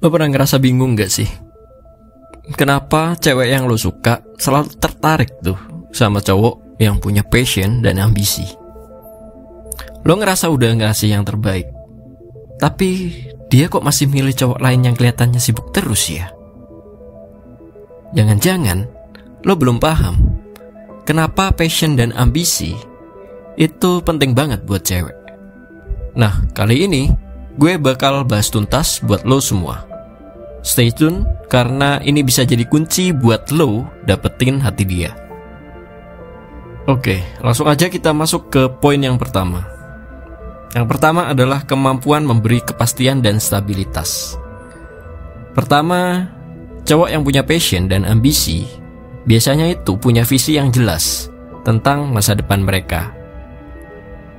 Lo pernah ngerasa bingung gak sih? Kenapa cewek yang lo suka selalu tertarik tuh sama cowok yang punya passion dan ambisi? Lo ngerasa udah ngasih yang terbaik, tapi dia kok masih milih cowok lain yang kelihatannya sibuk terus ya? Jangan-jangan lo belum paham kenapa passion dan ambisi itu penting banget buat cewek. Nah, kali ini gue bakal bahas tuntas buat lo semua. Stay tune, karena ini bisa jadi kunci buat lo dapetin hati dia. Oke, langsung aja kita masuk ke poin yang pertama. Yang pertama adalah kemampuan memberi kepastian dan stabilitas. Pertama, cowok yang punya passion dan ambisi biasanya itu punya visi yang jelas tentang masa depan mereka.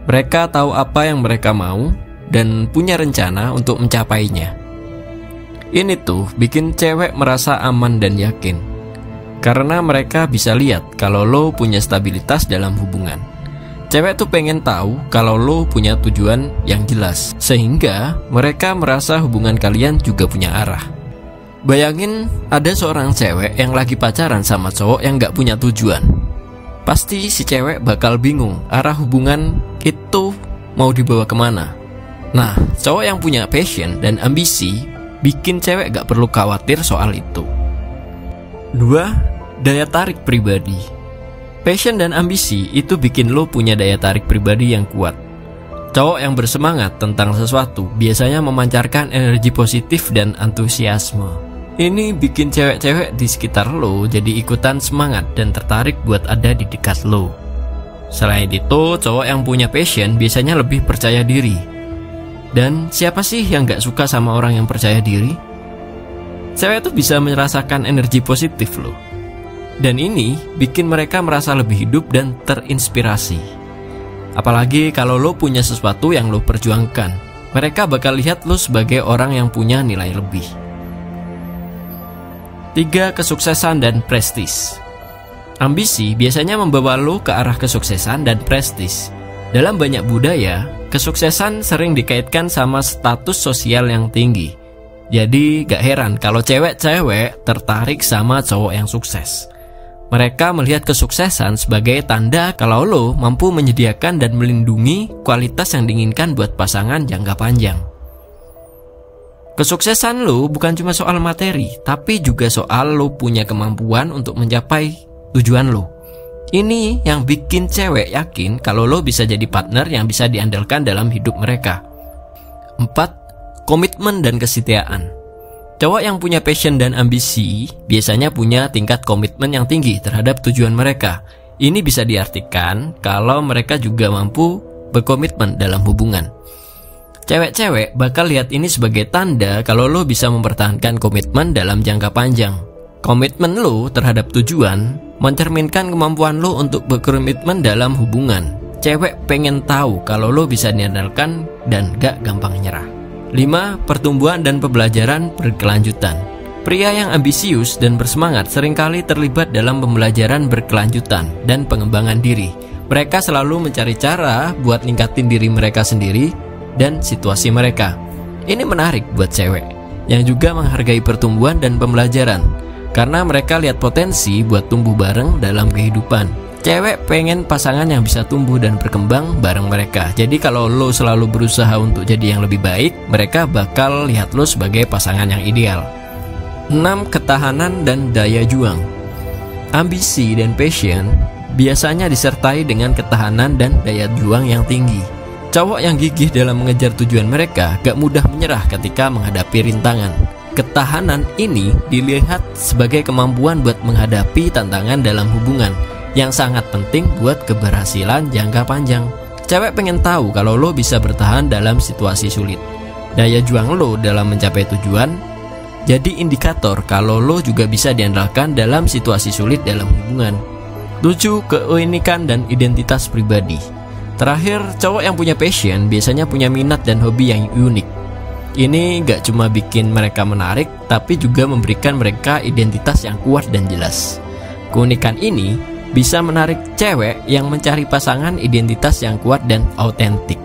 Mereka tahu apa yang mereka mau dan punya rencana untuk mencapainya. Ini tuh bikin cewek merasa aman dan yakin, karena mereka bisa lihat kalau lo punya stabilitas dalam hubungan. Cewek tuh pengen tahu kalau lo punya tujuan yang jelas, sehingga mereka merasa hubungan kalian juga punya arah. Bayangin ada seorang cewek yang lagi pacaran sama cowok yang gak punya tujuan. Pasti si cewek bakal bingung arah hubungan itu mau dibawa kemana. Nah, cowok yang punya passion dan ambisi bikin cewek gak perlu khawatir soal itu. 2. Daya tarik pribadi. Passion dan ambisi itu bikin lo punya daya tarik pribadi yang kuat. Cowok yang bersemangat tentang sesuatu biasanya memancarkan energi positif dan antusiasme. Ini bikin cewek-cewek di sekitar lo jadi ikutan semangat dan tertarik buat ada di dekat lo. Selain itu, cowok yang punya passion biasanya lebih percaya diri. Dan siapa sih yang gak suka sama orang yang percaya diri? Cewek tuh bisa merasakan energi positif loh. Dan ini bikin mereka merasa lebih hidup dan terinspirasi. Apalagi kalau lo punya sesuatu yang lo perjuangkan, mereka bakal lihat lo sebagai orang yang punya nilai lebih. 3. Kesuksesan dan prestis. Ambisi biasanya membawa lo ke arah kesuksesan dan prestis. Dalam banyak budaya, kesuksesan sering dikaitkan sama status sosial yang tinggi. Jadi gak heran kalau cewek-cewek tertarik sama cowok yang sukses. Mereka melihat kesuksesan sebagai tanda kalau lo mampu menyediakan dan melindungi kualitas yang diinginkan buat pasangan jangka panjang. Kesuksesan lo bukan cuma soal materi, tapi juga soal lo punya kemampuan untuk mencapai tujuan lo. Ini yang bikin cewek yakin kalau lo bisa jadi partner yang bisa diandalkan dalam hidup mereka. 4. Komitmen dan kesetiaan. Cowok yang punya passion dan ambisi biasanya punya tingkat komitmen yang tinggi terhadap tujuan mereka. Ini bisa diartikan kalau mereka juga mampu berkomitmen dalam hubungan. Cewek-cewek bakal lihat ini sebagai tanda kalau lo bisa mempertahankan komitmen dalam jangka panjang. Komitmen lo terhadap tujuan mencerminkan kemampuan lo untuk berkomitmen dalam hubungan. Cewek pengen tahu kalau lo bisa diandalkan dan gak gampang nyerah. 5. Pertumbuhan dan pembelajaran berkelanjutan. Pria yang ambisius dan bersemangat seringkali terlibat dalam pembelajaran berkelanjutan dan pengembangan diri. Mereka selalu mencari cara buat ningkatin diri mereka sendiri dan situasi mereka. Ini menarik buat cewek yang juga menghargai pertumbuhan dan pembelajaran, karena mereka lihat potensi buat tumbuh bareng dalam kehidupan. Cewek pengen pasangan yang bisa tumbuh dan berkembang bareng mereka. Jadi kalau lo selalu berusaha untuk jadi yang lebih baik, mereka bakal lihat lo sebagai pasangan yang ideal. 6. Ketahanan dan daya juang. Ambisi dan passion biasanya disertai dengan ketahanan dan daya juang yang tinggi. Cowok yang gigih dalam mengejar tujuan mereka gak mudah menyerah ketika menghadapi rintangan. Ketahanan ini dilihat sebagai kemampuan buat menghadapi tantangan dalam hubungan, yang sangat penting buat keberhasilan jangka panjang. Cewek pengen tahu kalau lo bisa bertahan dalam situasi sulit. Daya juang lo dalam mencapai tujuan jadi indikator kalau lo juga bisa diandalkan dalam situasi sulit dalam hubungan. 7. Keunikan dan identitas pribadi. Terakhir, cowok yang punya passion biasanya punya minat dan hobi yang unik. Ini gak cuma bikin mereka menarik, tapi juga memberikan mereka identitas yang kuat dan jelas. Keunikan ini bisa menarik cewek yang mencari pasangan identitas yang kuat dan autentik.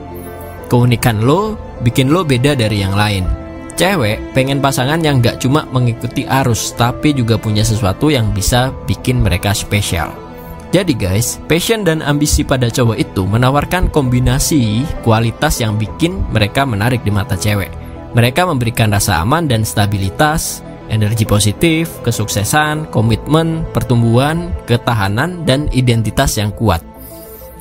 Keunikan lo bikin lo beda dari yang lain. Cewek pengen pasangan yang gak cuma mengikuti arus, tapi juga punya sesuatu yang bisa bikin mereka spesial. Jadi guys, passion dan ambisi pada cowok itu menawarkan kombinasi kualitas yang bikin mereka menarik di mata cewek. Mereka memberikan rasa aman dan stabilitas, energi positif, kesuksesan, komitmen, pertumbuhan, ketahanan, dan identitas yang kuat.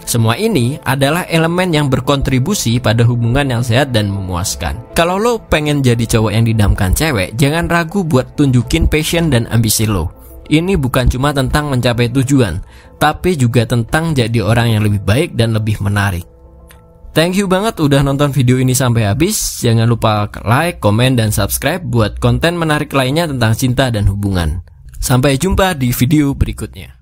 Semua ini adalah elemen yang berkontribusi pada hubungan yang sehat dan memuaskan. Kalau lo pengen jadi cowok yang didamkan cewek, jangan ragu buat tunjukin passion dan ambisi lo. Ini bukan cuma tentang mencapai tujuan, tapi juga tentang jadi orang yang lebih baik dan lebih menarik. Thank you banget udah nonton video ini sampai habis. Jangan lupa like, komen, dan subscribe buat konten menarik lainnya tentang cinta dan hubungan. Sampai jumpa di video berikutnya.